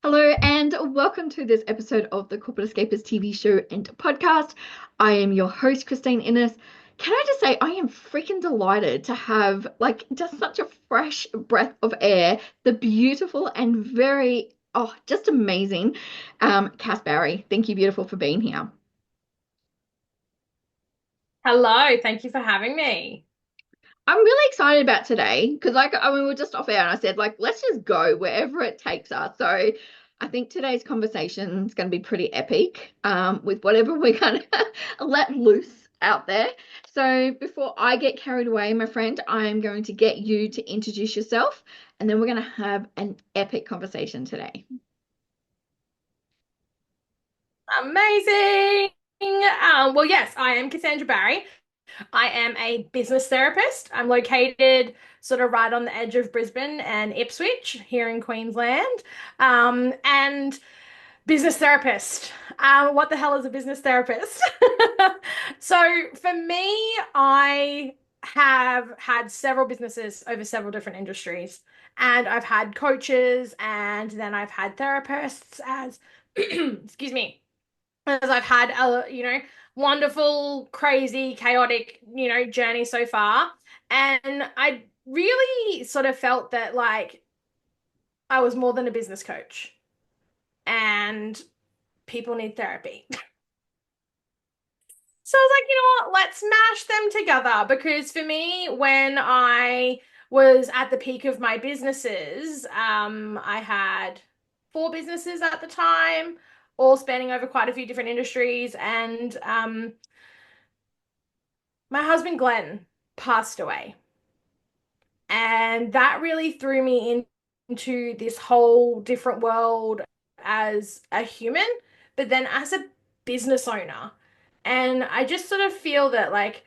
Hello and welcome to this episode of the Corporate Escapists TV show and podcast. I am your host, Christine Innes. Can I just say, I am freaking delighted to have just such a fresh breath of air, the beautiful and just amazing Cass Barrie. Thank you, beautiful, for being here. Hello, thank you for having me. I'm really excited about today because, we were just off air and I said, let's just go wherever it takes us. So I think today's conversation is going to be pretty epic with whatever we're going to let loose out there. So before I get carried away, my friend, I'm going to get you to introduce yourself and then we're going to have an epic conversation today. Amazing. Well, yes, I am Cassandra Barrie. I am a business therapist. I'm located sort of right on the edge of Brisbane and Ipswich here in Queensland. And business therapist. What the hell is a business therapist? So for me, I have had several businesses over several different industries. And I've had coaches and then I've had therapists as, excuse me, as I've had a, wonderful, crazy, chaotic, journey so far. And I really sort of felt that like I was more than a business coach and people need therapy. So I was like, you know what, let's mash them together because for me, when I was at the peak of my businesses, I had four businesses at the time, all spanning over quite a few different industries, and my husband Glenn passed away. And that really threw me into this whole different world as a human, but then as a business owner. And I just sort of feel that like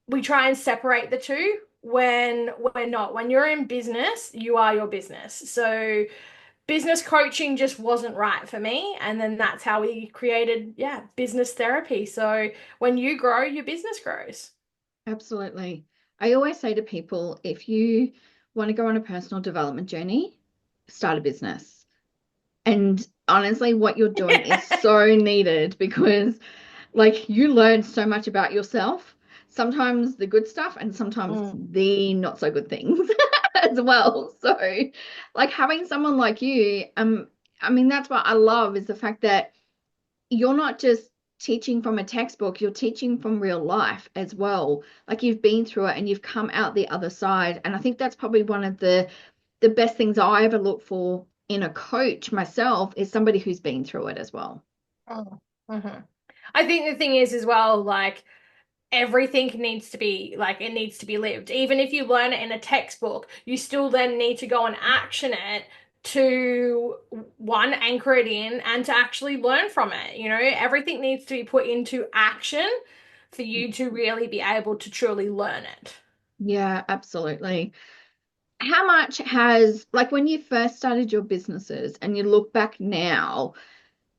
we try and separate the two when we're not. When you're in business, you are your business. So business coaching just wasn't right for me. And then that's how we created, yeah, business therapy. So when you grow, your business grows. Absolutely. I always say to people, if you want to go on a personal development journey, start a business. And honestly, what you're doing is so needed because, you learn so much about yourself, sometimes the good stuff and sometimes Mm. the not so good things as well. So, having someone like you, that's what I love is the fact that you're not just teaching from a textbook, you're teaching from real life as well. Like you've been through it and you've come out the other side. And I think that's probably one of the best things I ever look for in a coach myself is somebody who's been through it as well. Oh. Mhm. I think the thing is as well, like everything needs to be like it needs to be lived. Even if you learn it in a textbook, you still then need to go and action it to one, anchor it in and to actually learn from it. Everything needs to be put into action for you to really be able to truly learn it. Yeah, absolutely. How much has, when you first started your businesses and you look back now,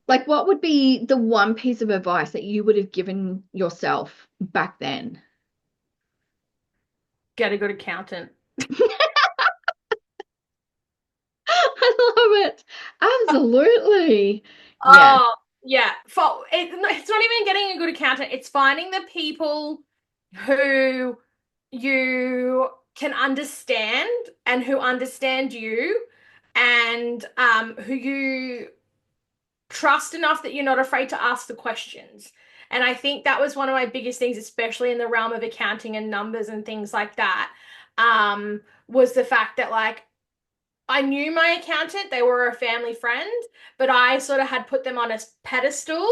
what would be the one piece of advice that you would have given yourself back then? Get a good accountant. I love it. Absolutely. Yeah. Oh, yeah. It's not even getting a good accountant. It's finding the people who you can understand and who understand you and who you trust enough that you're not afraid to ask the questions. And I think that was one of my biggest things, especially in the realm of accounting and numbers and things like that, was the fact that like I knew my accountant, they were a family friend, but I sort of had put them on a pedestal.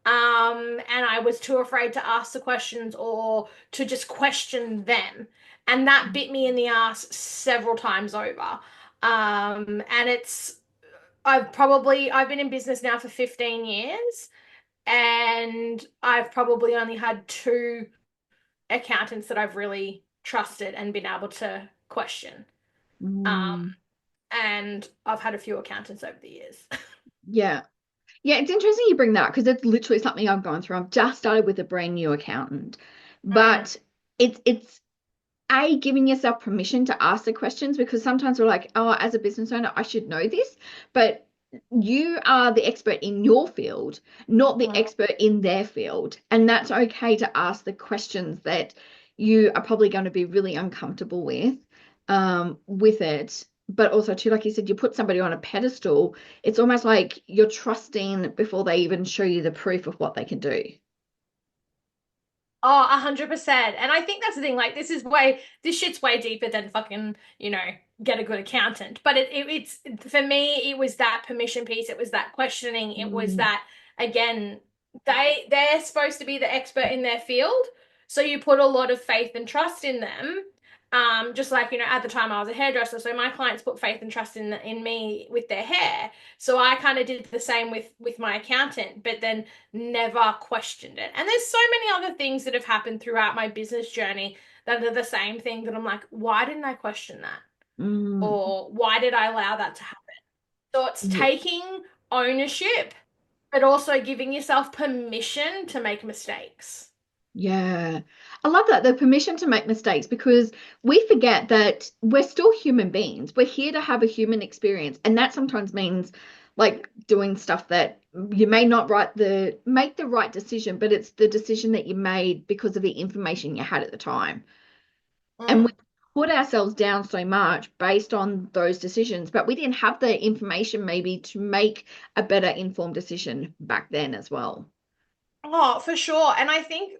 And I was too afraid to ask the questions or to just question them. And that bit me in the ass several times over. And I've been in business now for 15 years and I've probably only had two accountants that I've really trusted and been able to question. Um, Mm, and I've had a few accountants over the years. yeah. Yeah, it's interesting you bring that because it's literally something I've gone through. I've just started with a brand new accountant, Mm, but it's a giving yourself permission to ask the questions because sometimes we're like, oh, as a business owner, I should know this, but you are the expert in your field, not the Mm. expert in their field. And that's okay to ask the questions that you are probably going to be really uncomfortable with it. But also, too, like you said, you put somebody on a pedestal, it's almost like you're trusting before they even show you the proof of what they can do. Oh, 100%. And I think that's the thing. Like, this shit's way deeper than fucking, get a good accountant. But it's for me, it was that permission piece. It was that questioning. It was Mm, that, again, they're supposed to be the expert in their field. So you put a lot of faith and trust in them. Just like, at the time I was a hairdresser, so my clients put faith and trust in me with their hair. So I kind of did the same with my accountant, but then never questioned it. And there's so many other things that have happened throughout my business journey that are the same thing that I'm like, why didn't I question that? mm, Or why did I allow that to happen? So it's yeah. taking ownership, but also giving yourself permission to make mistakes. Yeah. I love that, the permission to make mistakes, because we forget that we're still human beings. We're here to have a human experience. And that sometimes means like doing stuff that you may not make the right decision, but it's the decision that you made because of the information you had at the time. And we Mm. put ourselves down so much based on those decisions, but we didn't have the information maybe to make a better informed decision back then as well. Oh, for sure. And I think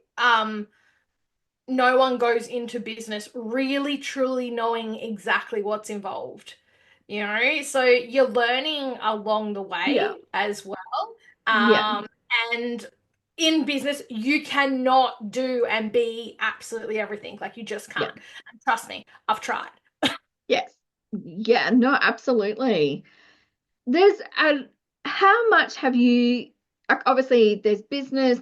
no one goes into business really truly knowing exactly what's involved. So you're learning along the Yeah. way as well. Yeah. Um, and in business, you cannot do and be absolutely everything. Like you just Yeah. can't. And trust me, I've tried. Yes. Yeah, no, absolutely. There's a How much have you, like, obviously there's business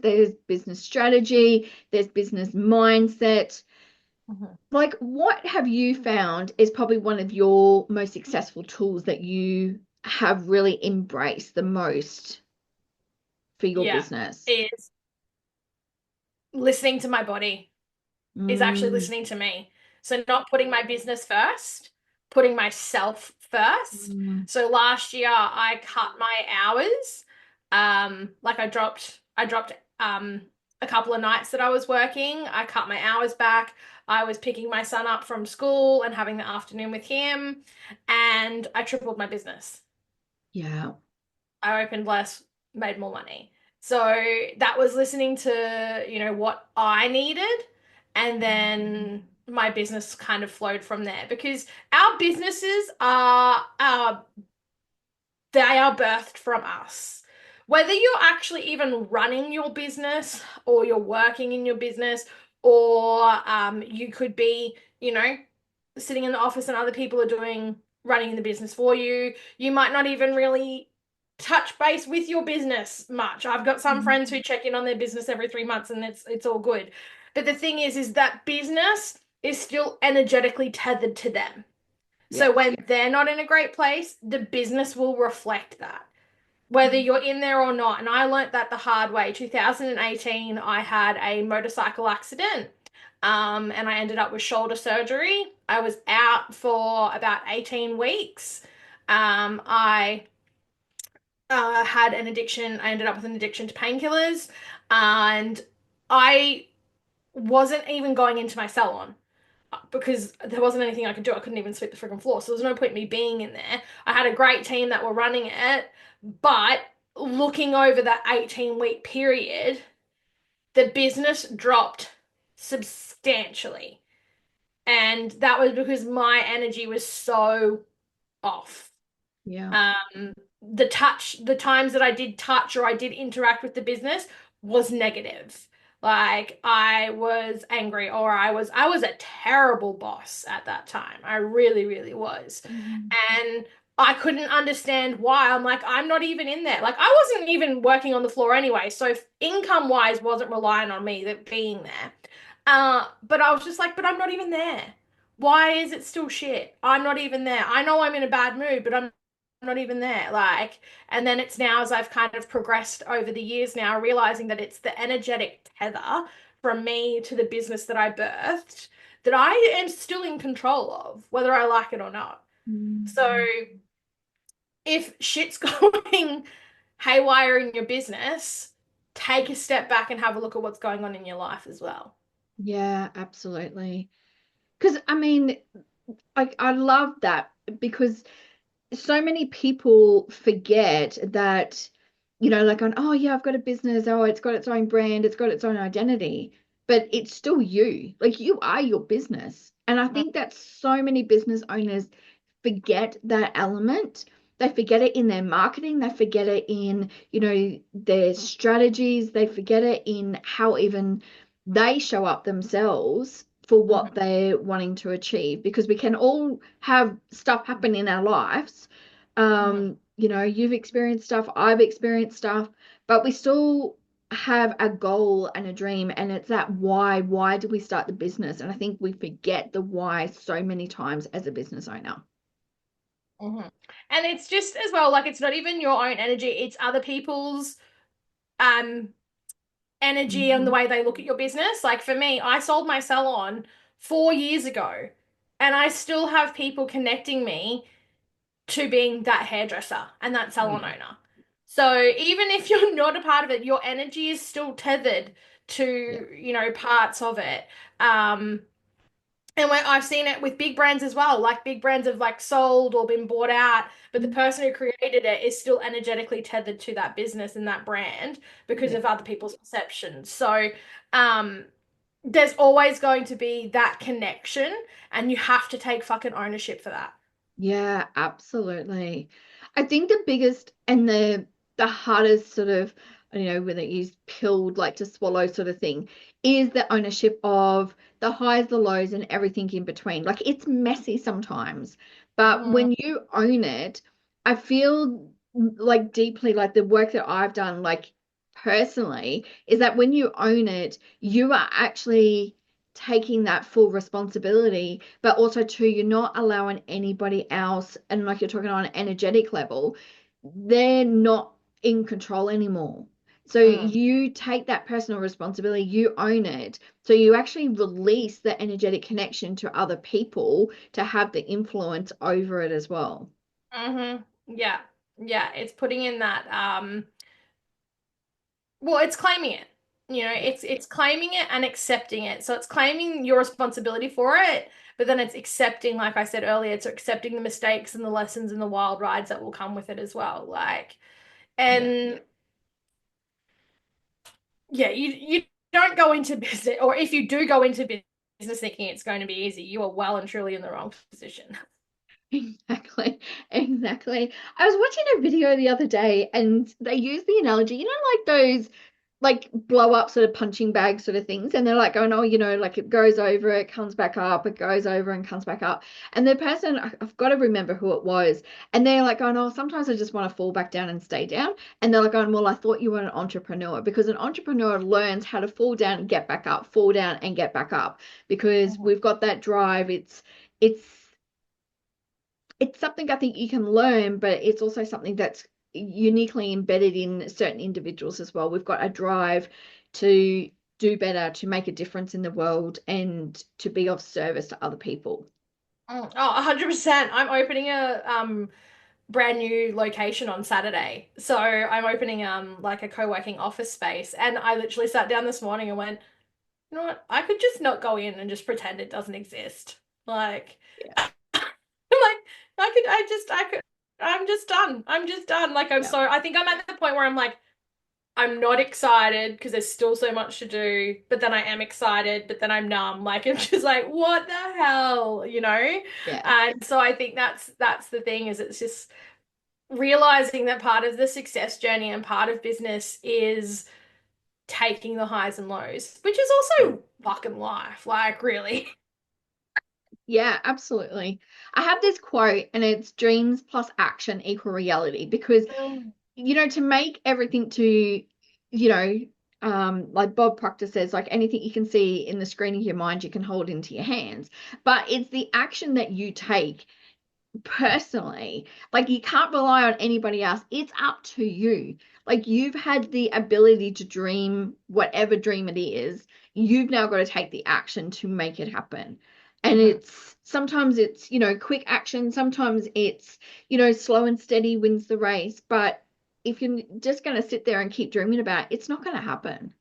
strategy, there's business mindset. Mhm. Like, what have you found is probably one of your most successful tools that you have really embraced the most for your Yeah, business? is listening to my body. Is actually Mm, listening to me. So not putting my business first, putting myself first. mm, So last year I cut my hours. Like I dropped a couple of nights that I was working. I cut my hours back. I was picking my son up from school and having the afternoon with him, and I tripled my business. yeah. I opened less, made more money. So that was listening to, what I needed. And then my business kind of flowed from there because our businesses they are birthed from us. Whether you're actually even running your business or you're working in your business or you could be, sitting in the office and other people are running the business for you. You might not even really touch base with your business much. I've got some Mm, friends who check in on their business every 3 months and it's all good. But the thing is that business is still energetically tethered to them. yeah. So when they're not in a great place, the business will reflect that, whether Mm, you're in there or not. And I learnt that the hard way. 2018, I had a motorcycle accident, and I ended up with shoulder surgery. I was out for about 18 weeks. I had an addiction. I ended up with an addiction to painkillers, and I wasn't even going into my salon because there wasn't anything I could do. I couldn't even sweep the freaking floor. So there's no point in me being in there. I had a great team that were running it, but looking over that 18-week period, the business dropped substantially. And that was because my energy was so off. yeah. The times that I did touch or I did interact with the business was negative. Like I was angry or I was a terrible boss at that time. I really, really was. Mm, And I couldn't understand why. I'm like, I'm not even in there. Like I wasn't even working on the floor anyway. So income wise wasn't relying on me that being there. But I was just like, but I'm not even there. Why is it still shit? I'm not even there. I know I'm in a bad mood, but I'm not even there. Like, and then it's now as I've kind of progressed over the years now, realizing that it's the energetic tether from me to the business that I birthed that I am still in control of, whether I like it or not. So mm. if shit's going haywire in your business, take a step back and have a look at what's going on in your life as well. Yeah, absolutely. Because I mean, I love that because so many people forget that, like on, oh yeah, I've got a business, oh, it's got its own brand, it's got its own identity, but it's still you. Like you are your business. And I think that so many business owners forget that element. They forget it in their marketing, they forget it in, their strategies, they forget it in how even they show up themselves for what Mhm. they're wanting to achieve, because we can all have stuff happen in our lives. Mhm. You've experienced stuff, I've experienced stuff, but we still have a goal and a dream, and it's that why do we start the business? And I think we forget the why so many times as a business owner. Mhm. And it's just as well, like it's not even your own energy, it's other people's um energy and the Mhm. way they look at your business. Like for me, I sold my salon 4 years ago, and I still have people connecting me to being that hairdresser and that salon Yeah, owner. So even if you're not a part of it, your energy is still tethered yeah, to, parts of it. Um, and when I've seen it with big brands as well, like big brands have like sold or been bought out, but the person who created it is still energetically tethered to that business and that brand because yeah. of other people's perceptions. So, um, there's always going to be that connection, and you have to take fucking ownership for that. Yeah, absolutely. I think the biggest and the hardest sort of, whether you use pill like to swallow sort of thing, is the ownership of the highs, the lows, and everything in between. Like it's messy sometimes, but Mhm. when you own it, I feel like deeply like the work that I've done, like personally, is that when you own it, you are actually taking that full responsibility, but also too, you're not allowing anybody else, and like you're talking on an energetic level, they're not in control anymore. So Mm. you take that personal responsibility, you own it. So you actually release the energetic connection to other people to have the influence over it as well. Yeah. Yeah. It's putting in that well, it's claiming it. Yeah. It's claiming it and accepting it. So it's claiming your responsibility for it, but then it's accepting, like I said earlier, it's accepting the mistakes and the lessons and the wild rides that will come with it as well. Like, Yeah. and yeah, you don't go into business, or if you do go into business thinking it's going to be easy, you are well and truly in the wrong position. Exactly, exactly. I was watching a video the other day and they used the analogy, like those like blow up sort of punching bag sort of things. And they're like going, oh, like it goes over, it comes back up, it goes over and comes back up. And the person, I've got to remember who it was. And they're like going, oh, sometimes I just want to fall back down and stay down. And they're like going, well, I thought you were an entrepreneur, because an entrepreneur learns how to fall down and get back up, fall down and get back up, because we've got that drive. It's it's something I think you can learn, but it's also something that's uniquely embedded in certain individuals as well. We've got a drive to do better, to make a difference in the world, and to be of service to other people. Oh, 100%. I'm opening a brand new location on Saturday. So I'm opening like a co-working office space, and I literally sat down this morning and went, you know what? I could just not go in and just pretend it doesn't exist. Like Yeah, like I'm just done. I'm just done. Like yeah, I think I'm at the point where I'm like I'm not excited because there's still so much to do, but then I am excited, but then I'm numb. Like I'm just like, what the hell, you know? yeah. And so I think that's the thing is it's just realizing that part of the success journey and part of business is taking the highs and lows, which is also fucking life, like really. Yeah, absolutely. I have this quote, and it's dreams plus action equal reality, because Mm. to make everything to, like Bob Proctor says, like anything you can see in the screen of your mind, you can hold into your hands. But it's the action that you take personally. Like you can't rely on anybody else. It's up to you. Like you've had the ability to dream whatever dream it is. You've now got to take the action to make it happen. And Mhm. it's sometimes it's, quick action, sometimes it's, slow and steady wins the race. But if you're just going to sit there and keep dreaming about it, it's not going to happen.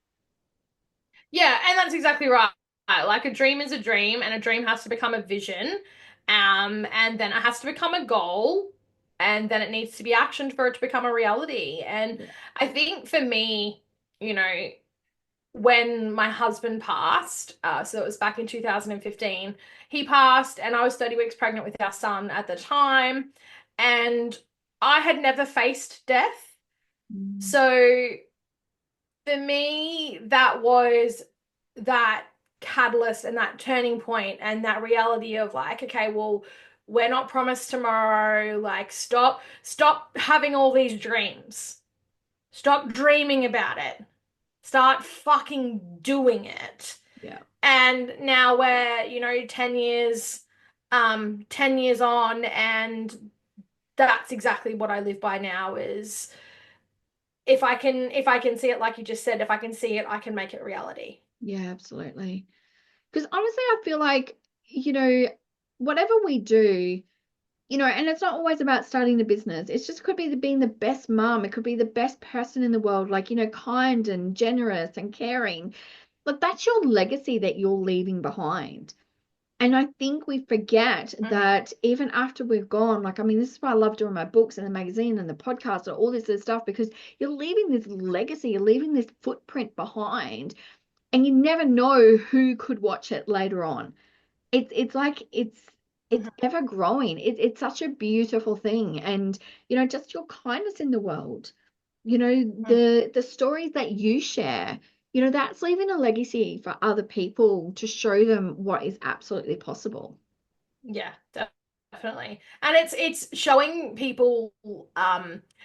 Yeah, and that's exactly right. Like a dream is a dream, and a dream has to become a vision, and then it has to become a goal, and then it needs to be actioned for it to become a reality. And Yeah. I think for me, you know, when my husband passed, so it was back in 2015, he passed, and I was 30 weeks pregnant with our son at the time, and I had never faced death. Mm. So for me, that was that catalyst and that turning point and that reality of like, okay, well, we're not promised tomorrow. Like, stop having all these dreams. Stop dreaming about it. Start fucking doing it. Yeah. And now we're, 10 years on, and that's exactly what I live by now is if I can see it like you just said, if I can see it, I can make it reality. Yeah, absolutely. Because honestly, I feel like, whatever we do, and it's not always about starting a business. It's just could be being the best mom. It could be the best person in the world, like, kind and generous and caring. But that's your legacy that you're leaving behind. And I think we forget Mhm. that even after we've gone, like, I mean, this is why I love doing my books and the magazine and the podcast and all this other stuff, because you're leaving this legacy, you're leaving this footprint behind, and you never know who could watch it later on. It's like it's Mhm. ever growing. It's such a beautiful thing. And just your kindness in the world, the stories that you share, that's leaving a legacy for other people to show them what is absolutely possible. Yeah, definitely. And it's showing people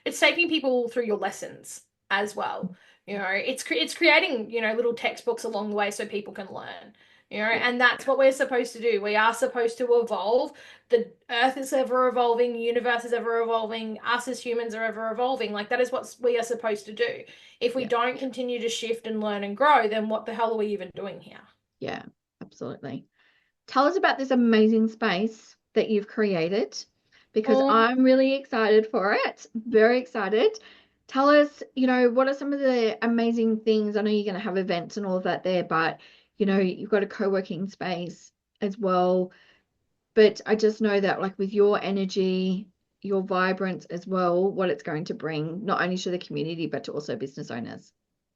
it's taking people through your lessons as well. It's creating, little textbooks along the way so people can learn. Yeah, And that's what we're supposed to do. We are supposed to evolve. The earth is ever evolving, the universe is ever evolving, us as humans are ever evolving. Like that is what we are supposed to do. If we yeah, don't continue to shift and learn and grow, then what the hell are we even doing here? yeah, absolutely. Tell us about this amazing space that you've created because Oh, I'm really excited for it. Very excited. Tell us, what are some of the amazing things? I know you're going to have events and all of that there, but you've got a co-working space as well. But I just know that, like, with your energy, your vibrance as well, what it's going to bring, not only to the community, but to also business owners.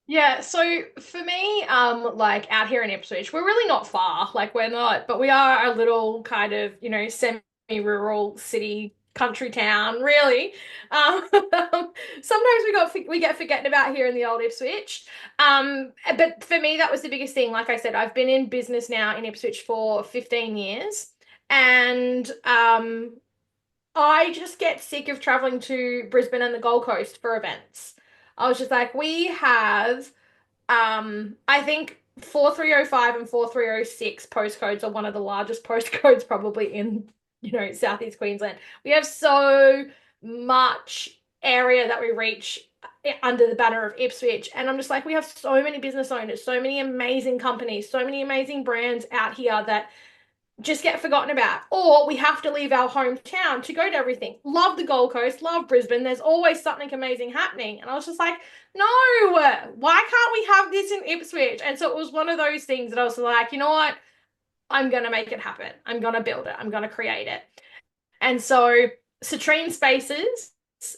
yeah, so for me, like out here in Ipswich, we're really not far. Like we're not, but we are a little kind of, semi-rural city, country town, really. Um, sometimes we get forgotten about here in the old Ipswich. But for me, that was the biggest thing. Like I said, I've been in business now in Ipswich for 15 years, and I just get sick of traveling to Brisbane and the Gold Coast for events. I was just like, we have I think 4305 and 4306 postcodes are one of the largest postcodes probably in, Southeast Queensland. We have so much area that we reach under the banner of Ipswich. And I'm just like, we have so many business owners, so many amazing companies, so many amazing brands out here that just get forgotten about. Or we have to leave our hometown to go to everything. Love the Gold Coast, love Brisbane. There's always something amazing happening. And I was just like, no, why can't we have this in Ipswich? And so it was one of those things that I was like, you know what? I'm going to make it happen. I'm going to build it. I'm going to create it. And so Citrine Spaces,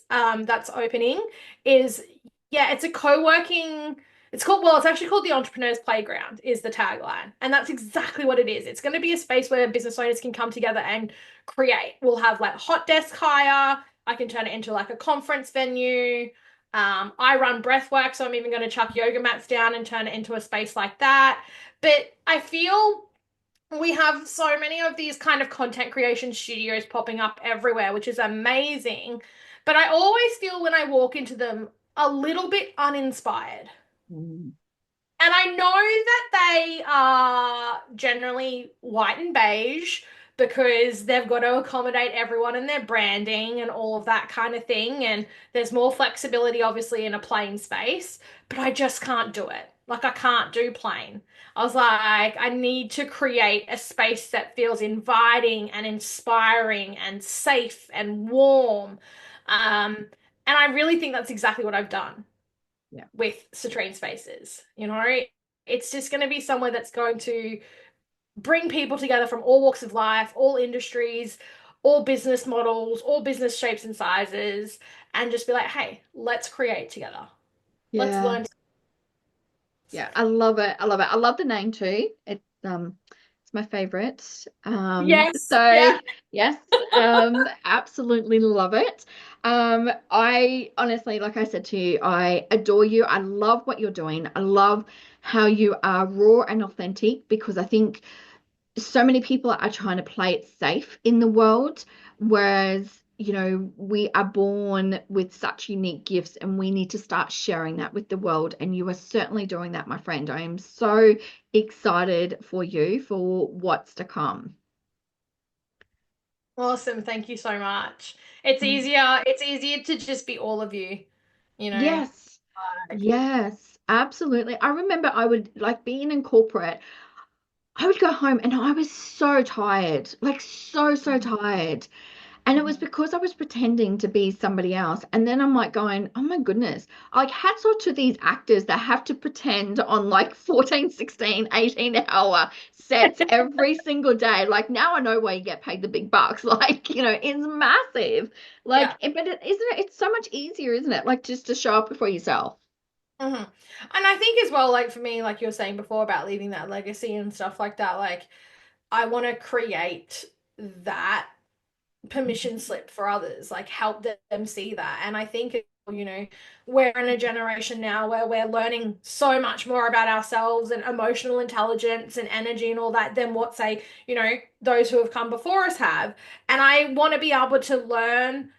that's opening is, yeah, it's a co-working. It's actually called the Entrepreneurs Playground is the tagline. And that's exactly what it is. It's going to be a space where business owners can come together and create. We'll have like hot desk hire. I can turn it into like a conference venue. I run breath work, so I'm even going to chuck yoga mats down and turn it into a space like that. But I feel we have so many of these kind of content creation studios popping up everywhere, which is amazing. But I always feel when I walk into them a little bit uninspired. Mm. And I know that they are generally white and beige because they've got to accommodate everyone in their branding and all of that kind of thing. And there's more flexibility, obviously, in a plain space, but I just can't do it. Like I can't do plain. I was like, I need to create a space that feels inviting and inspiring and safe and warm. Um, and I really think that's exactly what I've done Yeah. with Citrine Spaces. You know, it's just going to be somewhere that's going to bring people together from all walks of life, all industries, all business models, all business shapes and sizes, and just be like, hey, let's create together. Let's Yeah. learn. So, Yeah. I love it. I love it. I love the name too. It's my favorite. yes, So yeah. yes, absolutely love it. I honestly, like I said to you, I adore you. I love what you're doing. I love how you are raw and authentic because I think so many people are trying to play it safe in the world, whereas, we are born with such unique gifts and we need to start sharing that with the world. And you are certainly doing that, my friend. I am so excited for you for what's to come. Awesome. Thank you so much. Mm. It's easier to just be all of you, you know. Yes, Like, yes, absolutely. I remember I would like being in corporate. I would go home and I was so tired, like so tired. And it was mhm. because I was pretending to be somebody else. And then I'm like going, oh my goodness, like hats off to these actors that have to pretend on like 14, 16, 18-hour sets every single day. Like now I know why you get paid the big bucks. Like, it's massive. Yeah. Like, but isn't it? It's so much easier, isn't it? Like just to show up for yourself. hmm And I think as well, like for me, like you were saying before about leaving that legacy and stuff like that, like I want to create that permission slip for others, like help them see that. And I think, we're in a generation now where we're learning so much more about ourselves and emotional intelligence and energy and all that than what, say, those who have come before us have. And I want to be able to learn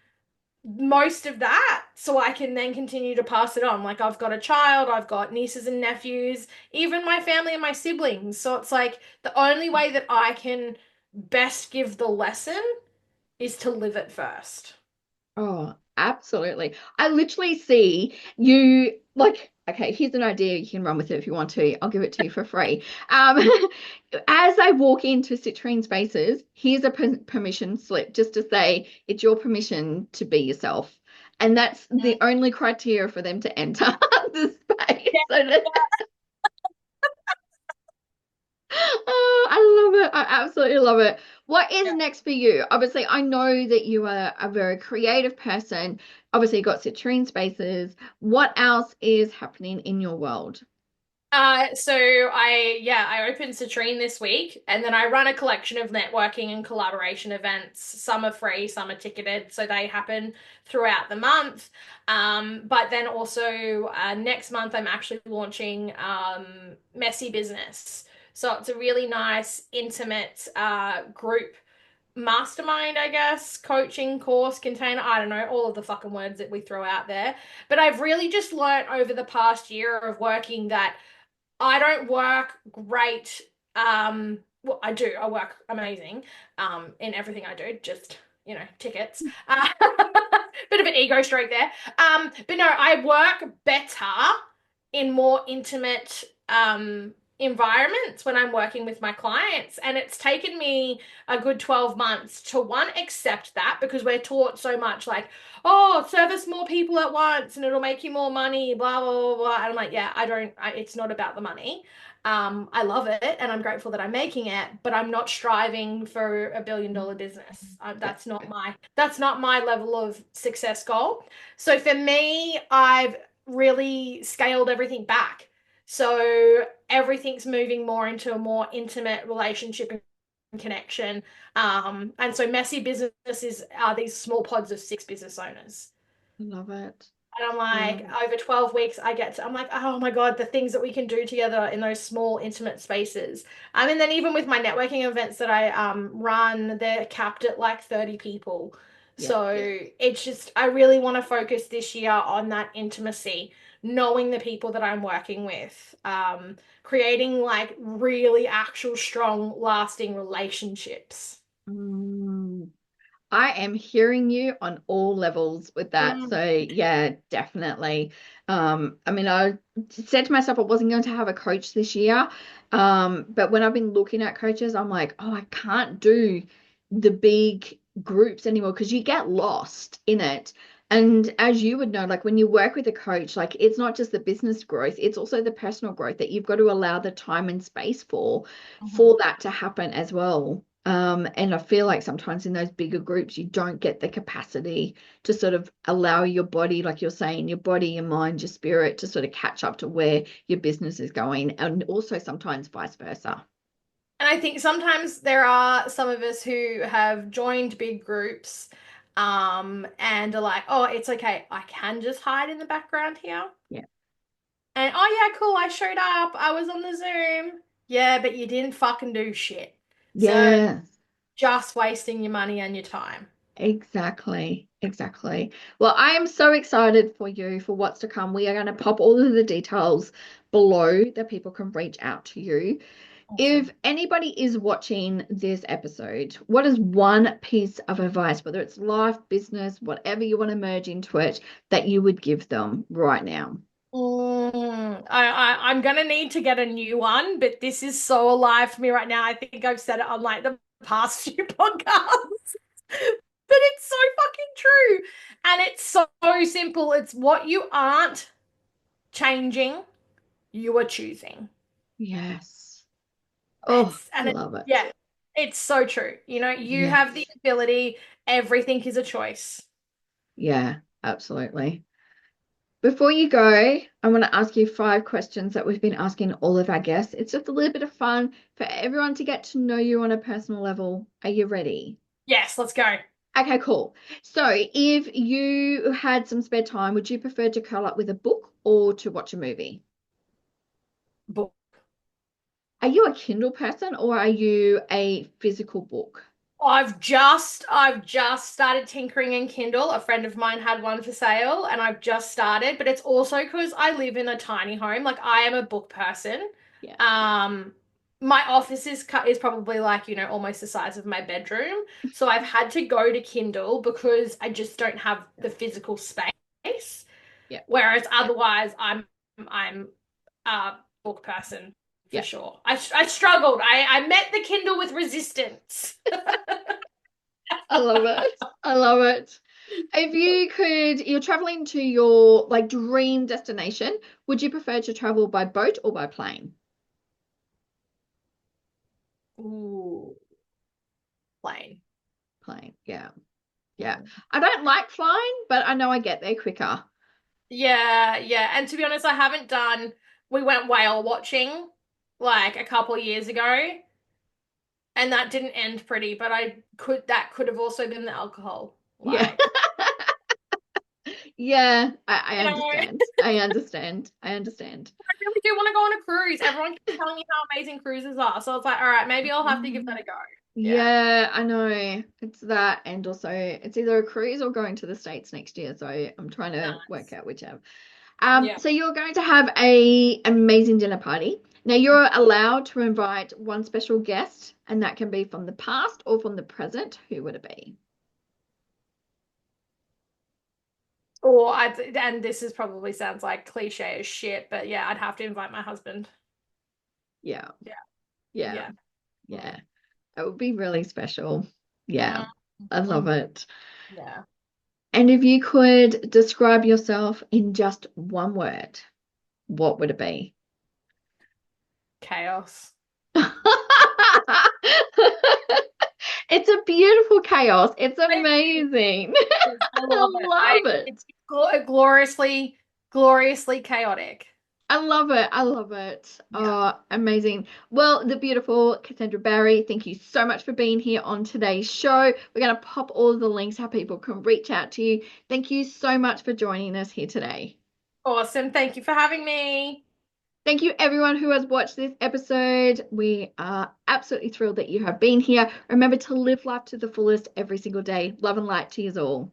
most of that so I can then continue to pass it on. Like I've got a child, I've got nieces and nephews, even my family and my siblings. So it's like the only way that I can best give the lesson is to live it first. Oh, absolutely. I literally see you like, okay, here's an idea. You can run with it if you want to. I'll give it to you for free. Um, as I walk into Citrine Spaces, here's a permission slip just to say it's your permission to be yourself. And that's the only criteria for them to enter the space. Yeah. So oh, I love it. I absolutely love it. What is Yeah. next for you? Obviously, I know that you are a very creative person. Obviously, you got Citrine Spaces. What else is happening in your world? So I opened Citrine this week and then I run a collection of networking and collaboration events. Some are free, some are ticketed, so they happen throughout the month. But then also next month I'm actually launching Messy Business. So it's a really nice, intimate group mastermind, I guess, coaching course container. I don't know, all of the fucking words that we throw out there. But I've really just learnt over the past year of working that I don't work great. Well, I do. I work amazing in everything I do, just, tickets. Bit of an ego stroke there. But no, I work better in more intimate environments when I'm working with my clients. And it's taken me a good 12 months to one, accept that because we're taught so much like, oh, service more people at once and it'll make you more money, blah, blah, blah, blah. And I'm like, yeah, it's not about the money. I love it and I'm grateful that I'm making it, but I'm not striving for $1 billion business. Yeah. That's not my level of success goal. So for me, I've really scaled everything back. So everything's moving more into a more intimate relationship and connection. And so messy businesses are these small pods of 6 business owners. I love it. And I'm I love like, it. over 12 weeks, I'm like, oh my God, the things that we can do together in those small, intimate spaces. And then even with my networking events that I run, they're capped at like 30 people. Yeah. So it's just, I really want to focus this year on that intimacy, knowing the people that I'm working with, creating like really actual, strong, lasting relationships. Mm. I am hearing you on all levels with that. Mm. So yeah, definitely. I mean, I said to myself I wasn't going to have a coach this year. But when I've been looking at coaches, I'm like, oh, I can't do the big groups anymore because you get lost in it. And as you would know, like when you work with a coach, like it's not just the business growth, it's also the personal growth that you've got to allow the time and space for Mhm. that to happen as well. And I feel like sometimes in those bigger groups, you don't get the capacity to sort of allow your body, like you're saying, your body, your mind, your spirit to sort of catch up to where your business is going. And also sometimes vice versa. And I think sometimes there are some of us who have joined big groups, and are like, oh, it's okay. I can just hide in the background here. Yeah. And oh yeah, cool, I showed up. I was on the Zoom. Yeah, but you didn't fucking do shit. So Yeah, just wasting your money and your time. exactly. Exactly. Well, I am so excited for you for what's to come. We are going to pop all of the details below that people can reach out to you. If Awesome. anybody is watching this episode, what is one piece of advice, whether it's life, business, whatever you want to merge into it, that you would give them right now? I'm gonna need to get a new one, but this is so alive to me right now. I think I've said it on like the past few podcasts. But it's so fucking true. And it's so simple. It's what you aren't changing, you are choosing. Yes. Oh, I And it, love it. yeah, it's so true. You know, you have the Yes. ability, everything is a choice. Yeah, absolutely. Before you go, I want to ask you 5 questions that we've been asking all of our guests. It's just a little bit of fun for everyone to get to know you on a personal level. Are you ready? Yes, let's go. Okay, cool. So, if you had some spare time, would you prefer to curl up with a book or to watch a movie? Book. Are you a Kindle person or are you a physical book? I've just started tinkering in Kindle. A friend of mine had one for sale and I've just started, but it's also because I live in a tiny home. Like I am a book person. Yeah. Um, my office is probably like, almost the size of my bedroom. So I've had to go to Kindle because I just don't have the physical space. Yeah. Whereas otherwise I'm a book person for Yeah. sure. I struggled. I met the Kindle with resistance. I love it. I love it. If you could, you're traveling to your like dream destination, would you prefer to travel by boat or by plane? Ooh, plane. Plane. Yeah. Yeah. I don't like flying, but I know I get there quicker. Yeah, yeah. And to be honest, we went whale watching like a couple years ago, and that didn't end pretty, but that could have also been the alcohol. Yeah. Like, Yeah. I you know, I understand. I understand. I understand. really do want to go on a cruise. Everyone keeps telling me how amazing cruises are. So it's like, all right, maybe I'll have to give that a go. Yeah. Yeah, I know. It's that, and also it's either a cruise or going to the States next year. So I'm trying to work Nice. out whichever. Yeah. So you're going to have a amazing dinner party. Now you're allowed to invite one special guest, and that can be from the past or from the present. Who would it be? And this is probably sounds like cliche as shit, but yeah, I'd have to invite my husband. Yeah, Yeah. yeah, Yeah. yeah. It would be really special. Yeah, Mm. I love Mm. it. Yeah. And if you could describe yourself in just one word, what would it be? Chaos. It's a beautiful chaos. It's Thank you. amazing. I I love it. love it. It's gloriously chaotic. I love it. I love it. Yeah. Oh, amazing. Well, the beautiful Cassandra Barrie, thank you so much for being here on today's show. We're going to pop all of the links how people can reach out to you. Thank you so much for joining us here today. Awesome. Thank you for having me. Thank you, everyone who has watched this episode. We are absolutely thrilled that you have been here. Remember to live life to the fullest every single day. Love and light to you all.